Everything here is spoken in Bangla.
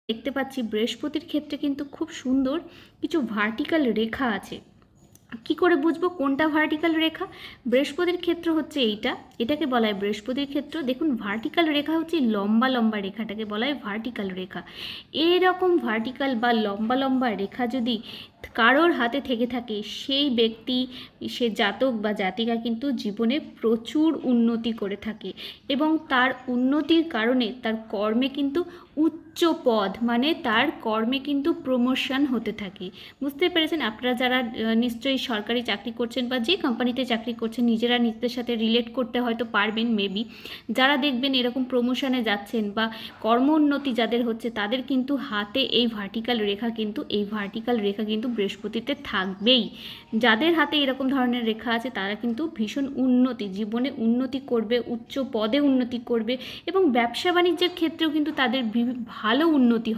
দেখতে পাচ্ছি বৃহস্পতির ক্ষেত্রে কিন্তু খুব সুন্দর কিছু ভার্টিক্যাল রেখা আছে। কি করে বুঝবো কোনটা ভার্টিক্যাল রেখা? বৃহস্পতির ক্ষেত্র হচ্ছে এইটা, এটাকে বলা হয় বৃহস্পতির ক্ষেত্র। দেখুন ভার্টিক্যাল রেখা হচ্ছে লম্বা লম্বা রেখাটাকে বলা হয় ভার্টিক্যাল রেখা। এরকম ভার্টিক্যাল বা লম্বা লম্বা রেখা যদি কারোর হাতে থেকে থাকে, সেই ব্যক্তি, সে জাতক বা জাতিকা কিন্তু জীবনে প্রচুর উন্নতি করে থাকে এবং তার উন্নতির কারণে তার কর্মে কিন্তু উচ্চ পদ, মানে তার কর্মে কিন্তু প্রমোশন হতে থাকে। বুঝতে পেরেছেন? আপনারা যারা নিশ্চয়ই সরকারি চাকরি করছেন বা যে কোম্পানিতে চাকরি করছেন, নিজেরা নিজেদের সাথে রিলেট করতে হয়তো পারবেন মেবি। যারা দেখবেন এরকম প্রমোশনে যাচ্ছেন বা কর্ম উন্নতি যাদের হচ্ছে, তাদের কিন্তু হাতে এই ভার্টিক্যাল রেখা কিন্তু বৃহস্পতিতে থাকবেই। যাদের হাতে এরকম ধরনের রেখা আছে তারা কিন্তু ভীষণ উন্নতি, জীবনে উন্নতি করবে, উচ্চ পদে উন্নতি করবে এবং ব্যবসা বাণিজ্যের ক্ষেত্রেও কিন্তু তাদের ভালো উন্নতি